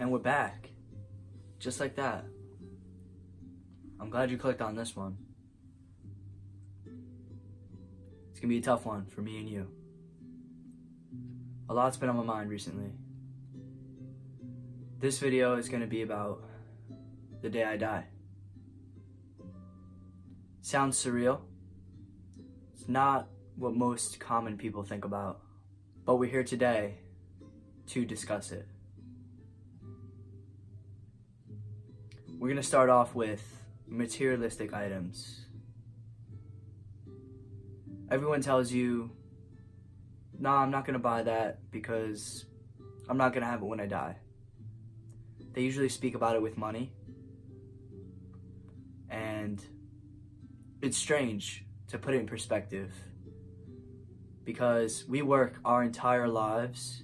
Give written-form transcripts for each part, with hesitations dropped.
And we're back. Just like that. I'm glad you clicked on this one. It's gonna be a tough one for me and you. A lot's been on my mind recently. This video is gonna be about the day I die. Sounds surreal. It's not what most common people think about, but we're here today to discuss it. We're gonna start off with materialistic items. Everyone tells you, nah, I'm not gonna buy that because I'm not gonna have it when I die. They usually speak about it with money. And it's strange to put it in perspective because we work our entire lives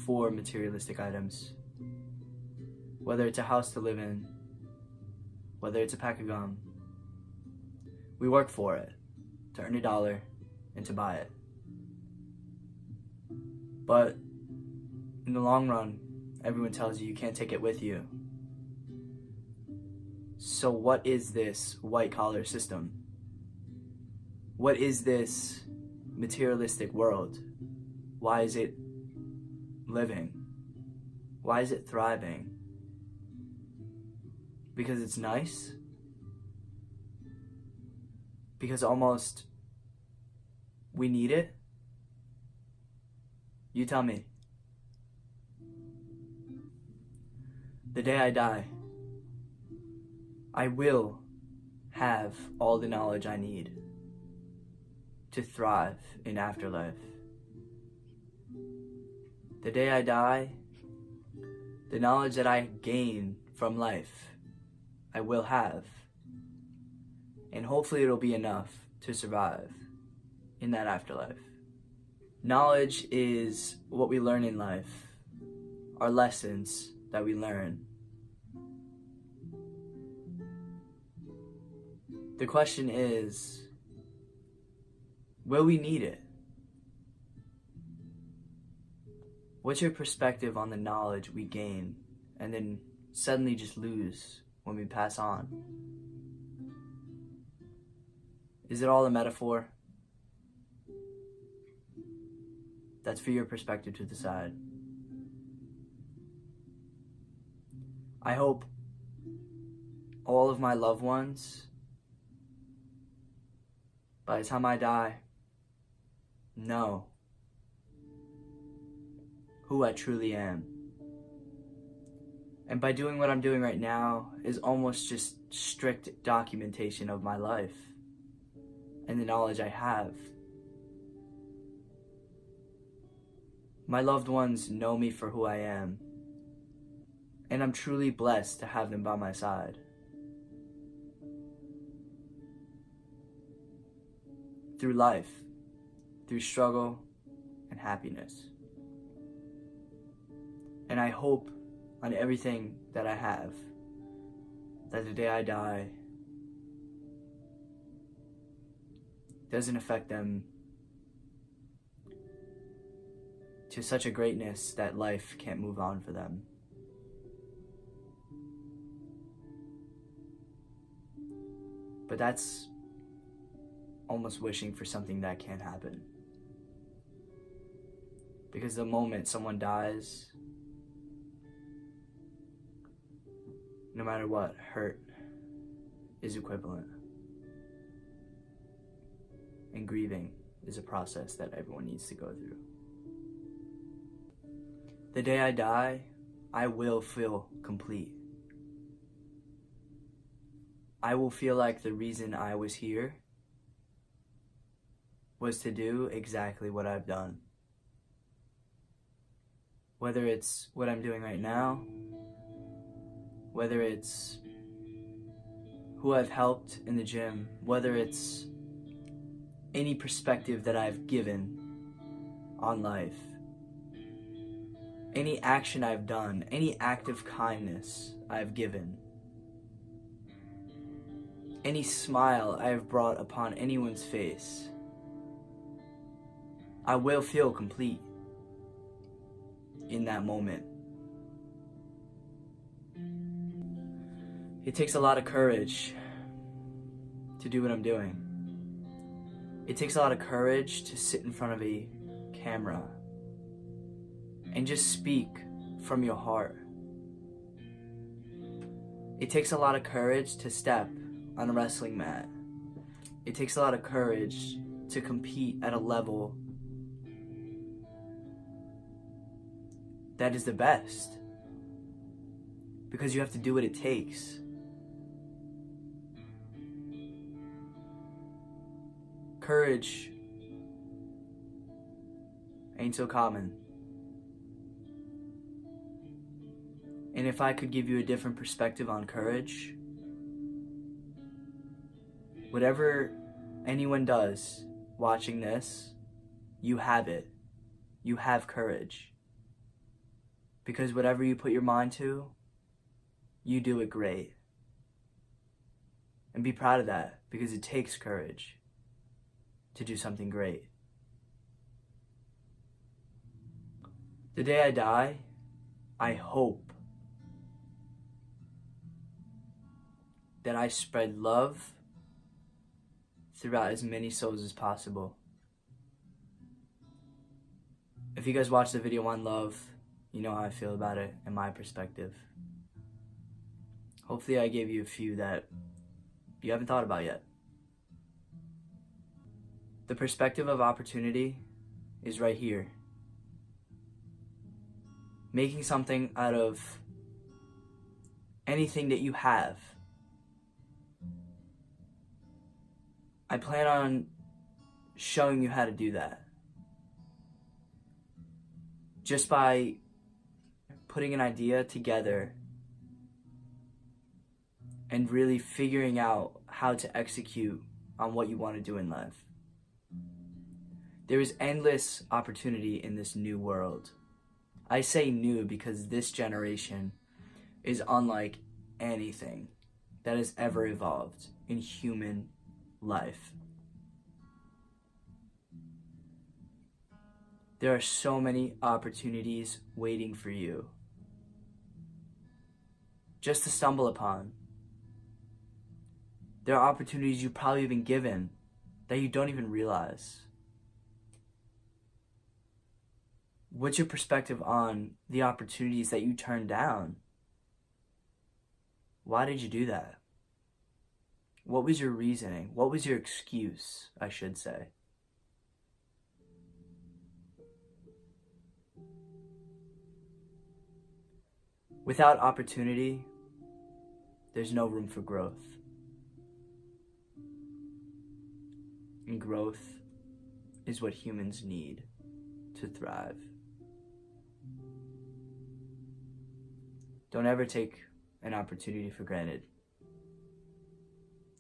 for materialistic items. Whether it's a house to live in, whether it's a pack of gum, we work for it to earn $1 and to buy it. But in the long run, everyone tells you can't take it with you. So what is this white collar system? What is this materialistic world? Why is it living? Why is it thriving? Because it's nice? Because almost we need it? You tell me. The day I die, I will have all the knowledge I need to thrive in afterlife. The day I die, the knowledge that I gain from life, I will have. And hopefully it'll be enough to survive in that afterlife. Knowledge is what we learn in life, our lessons that we learn. The question is, will we need it? What's your perspective on the knowledge we gain and then suddenly just lose when we pass on? Is it all a metaphor? That's for your perspective to decide. I hope all of my loved ones, by the time I die, know who I truly am. And by doing what I'm doing right now is almost just strict documentation of my life and the knowledge I have. My loved ones know me for who I am, and I'm truly blessed to have them by my side. Through life, through struggle and happiness. And I hope on everything that I have, that the day I die doesn't affect them to such a greatness that life can't move on for them. But that's almost wishing for something that can't happen. Because the moment someone dies, no matter what, hurt is equivalent. And grieving is a process that everyone needs to go through. The day I die, I will feel complete. I will feel like the reason I was here was to do exactly what I've done. Whether it's what I'm doing right now, whether it's who I've helped in the gym, whether it's any perspective that I've given on life, any action I've done, any act of kindness I've given, any smile I have brought upon anyone's face, I will feel complete in that moment. It takes a lot of courage to do what I'm doing. It takes a lot of courage to sit in front of a camera and just speak from your heart. It takes a lot of courage to step on a wrestling mat. It takes a lot of courage to compete at a level that is the best, because you have to do what it takes. Courage ain't so common. And if I could give you a different perspective on courage, whatever anyone does watching this, you have it. You have courage. Because whatever you put your mind to, you do it great. And be proud of that, because it takes courage to do something great. The day I die, I hope that I spread love throughout as many souls as possible. If you guys watch the video on love, you know how I feel about it and my perspective. Hopefully I gave you a few that you haven't thought about yet. The perspective of opportunity is right here. Making something out of anything that you have. I plan on showing you how to do that. Just by putting an idea together and really figuring out how to execute on what you want to do in life. There is endless opportunity in this new world. I say new because this generation is unlike anything that has ever evolved in human life. There are so many opportunities waiting for you just to stumble upon. There are opportunities you've probably been given that you don't even realize. What's your perspective on the opportunities that you turned down? Why did you do that? What was your reasoning? What was your excuse, I should say? Without opportunity, there's no room for growth. And growth is what humans need to thrive. Don't ever take an opportunity for granted.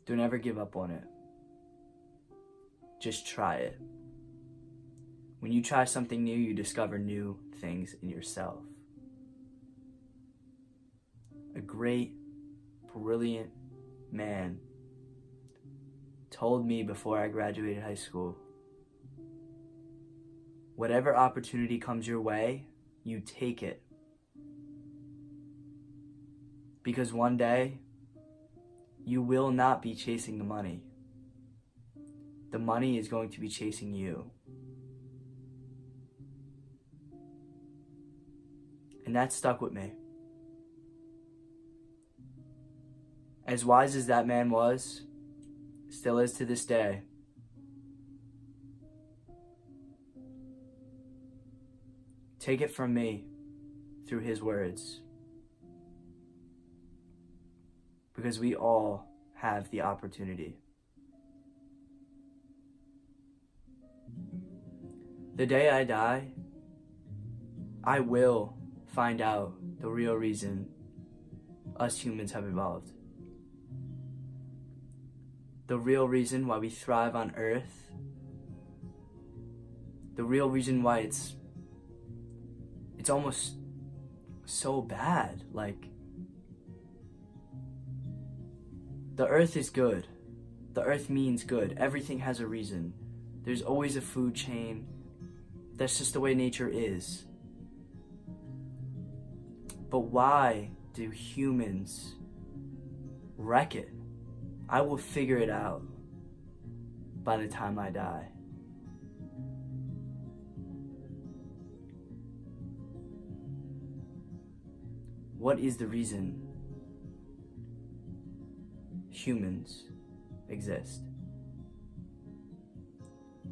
Don't ever give up on it. Just try it. When you try something new, you discover new things in yourself. A great, brilliant man told me before I graduated high school, whatever opportunity comes your way, you take it. Because one day, you will not be chasing the money. The money is going to be chasing you. And that stuck with me. As wise as that man was, still is to this day, take it from me through his words. Because we all have the opportunity. The day I die, I will find out the real reason us humans have evolved. The real reason why we thrive on Earth. The real reason why it's almost so bad. Like, the Earth is good. The Earth means good. Everything has a reason. There's always a food chain. That's just the way nature is. But why do humans wreck it. I will figure it out by the time I die. What is the reason humans exist?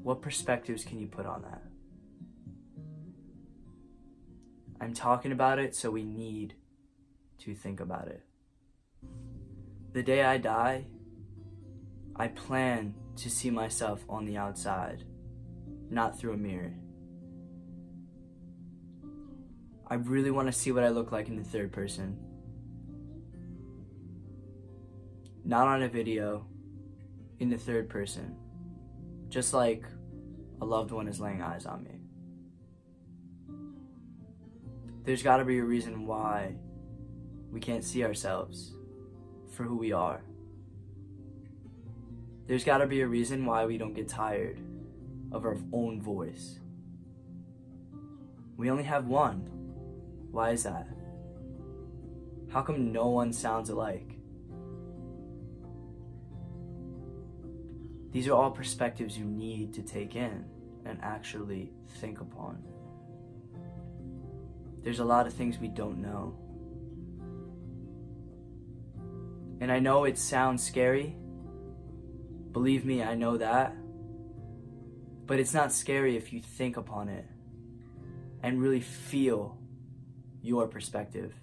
What perspectives can you put on that? I'm talking about it, so we need to think about it. The day I die, I plan to see myself on the outside, not through a mirror. I really want to see what I look like in the third person. Not on a video, in the third person. Just like a loved one is laying eyes on me. There's got to be a reason why we can't see ourselves for who we are. There's got to be a reason why we don't get tired of our own voice. We only have one. Why is that? How come no one sounds alike? These are all perspectives you need to take in and actually think upon. There's a lot of things we don't know. And I know it sounds scary. Believe me, I know that. But it's not scary if you think upon it and really feel your perspective.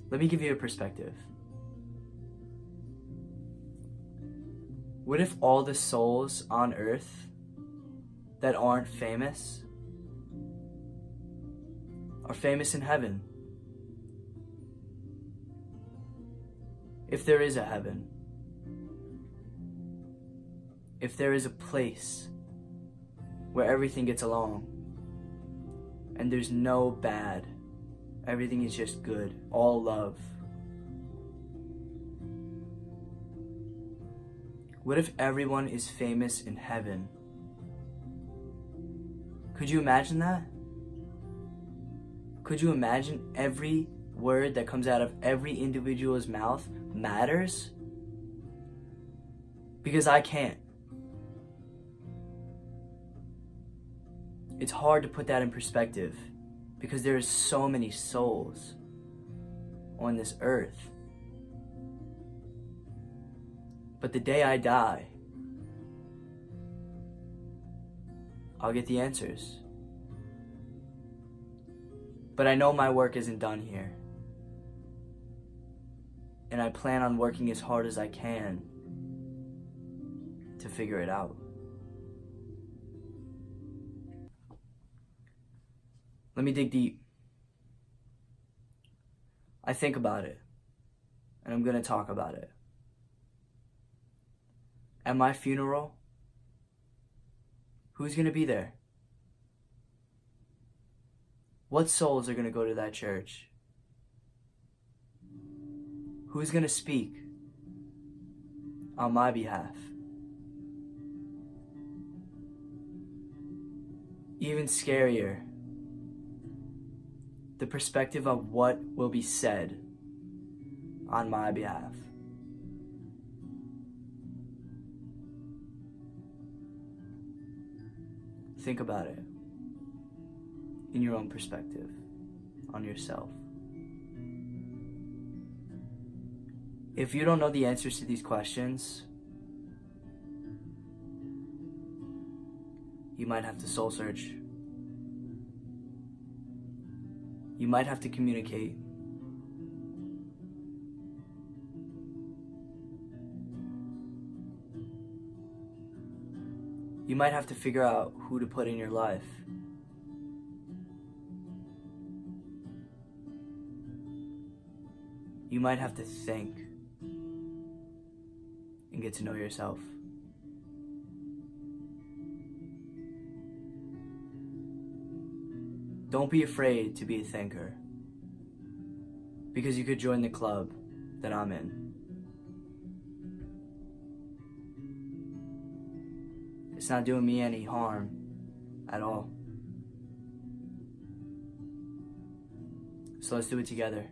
Let me give you a perspective. What if all the souls on earth that aren't famous are famous in heaven? If there is a heaven, if there is a place where everything gets along and there's no bad, everything is just good, all love. What if everyone is famous in heaven? Could you imagine that? Could you imagine every word that comes out of every individual's mouth matters? Because I can't. It's hard to put that in perspective because there are so many souls on this earth. But the day I die, I'll get the answers. But I know my work isn't done here. And I plan on working as hard as I can to figure it out. Let me dig deep. I think about it, and I'm going to talk about it. At my funeral, who's going to be there? What souls are going to go to that church? Who's going to speak on my behalf? Even scarier, the perspective of what will be said on my behalf. Think about it in your own perspective, on yourself. If you don't know the answers to these questions, you might have to soul search. You might have to communicate. You might have to figure out who to put in your life. You might have to think and get to know yourself. Don't be afraid to be a thinker, because you could join the club that I'm in. It's not doing me any harm at all. So let's do it together.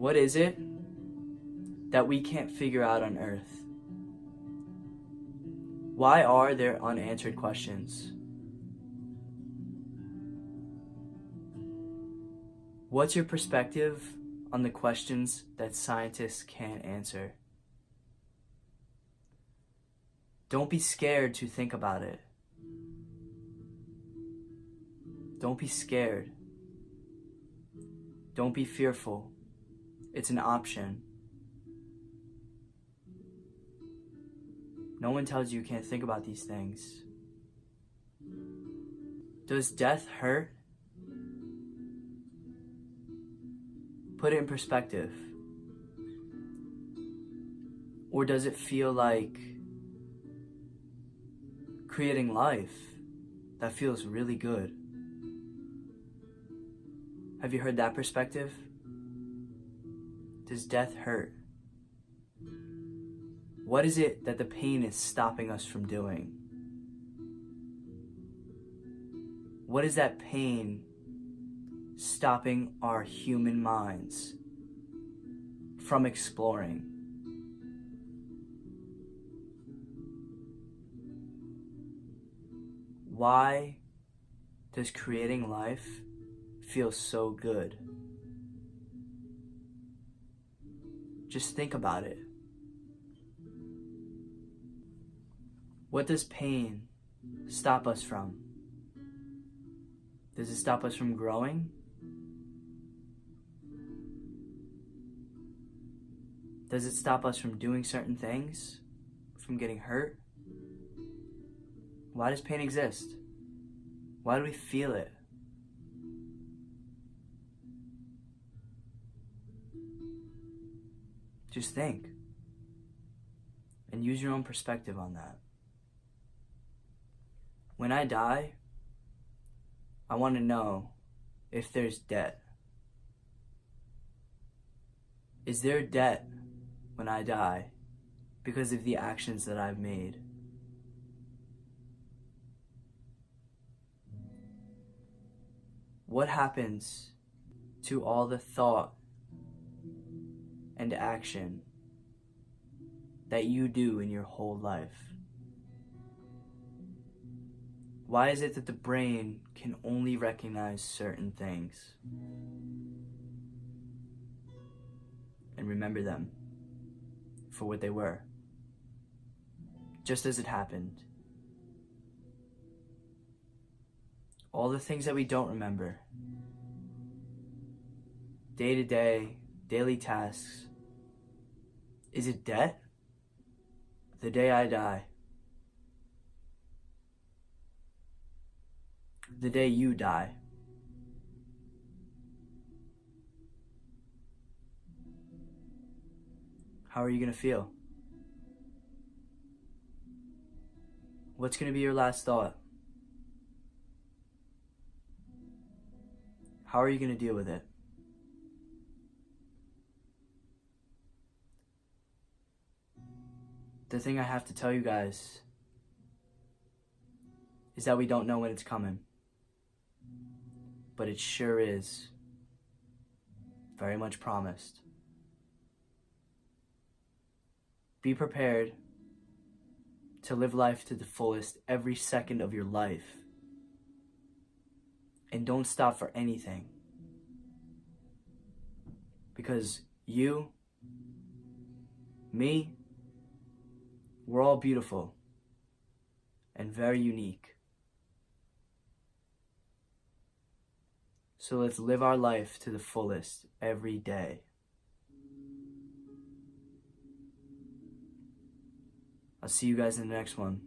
What is it that we can't figure out on Earth? Why are there unanswered questions? What's your perspective on the questions that scientists can't answer? Don't be scared to think about it. Don't be scared. Don't be fearful. It's an option. No one tells you can't think about these things. Does death hurt? Put it in perspective. Or does it feel like creating life that feels really good? Have you heard that perspective? Does death hurt? What is it that the pain is stopping us from doing? What is that pain stopping our human minds from exploring? Why does creating life feel so good? Just think about it. What does pain stop us from? Does it stop us from growing? Does it stop us from doing certain things? From getting hurt? Why does pain exist? Why do we feel it? Just think and use your own perspective on that. When I die, I want to know if there's debt. Is there debt when I die because of the actions that I've made? What happens to all the thought and action that you do in your whole life? Why is it that the brain can only recognize certain things and remember them for what they were, just as it happened? All the things that we don't remember, day-to-day, daily tasks, is it debt? The day I die, the day you die, how are you going to feel? What's going to be your last thought? How are you going to deal with it? The thing I have to tell you guys is that we don't know when it's coming, but it sure is very much promised. Be prepared to live life to the fullest every second of your life. And don't stop for anything. Because you, me, we're all beautiful and very unique. So let's live our life to the fullest every day. I'll see you guys in the next one.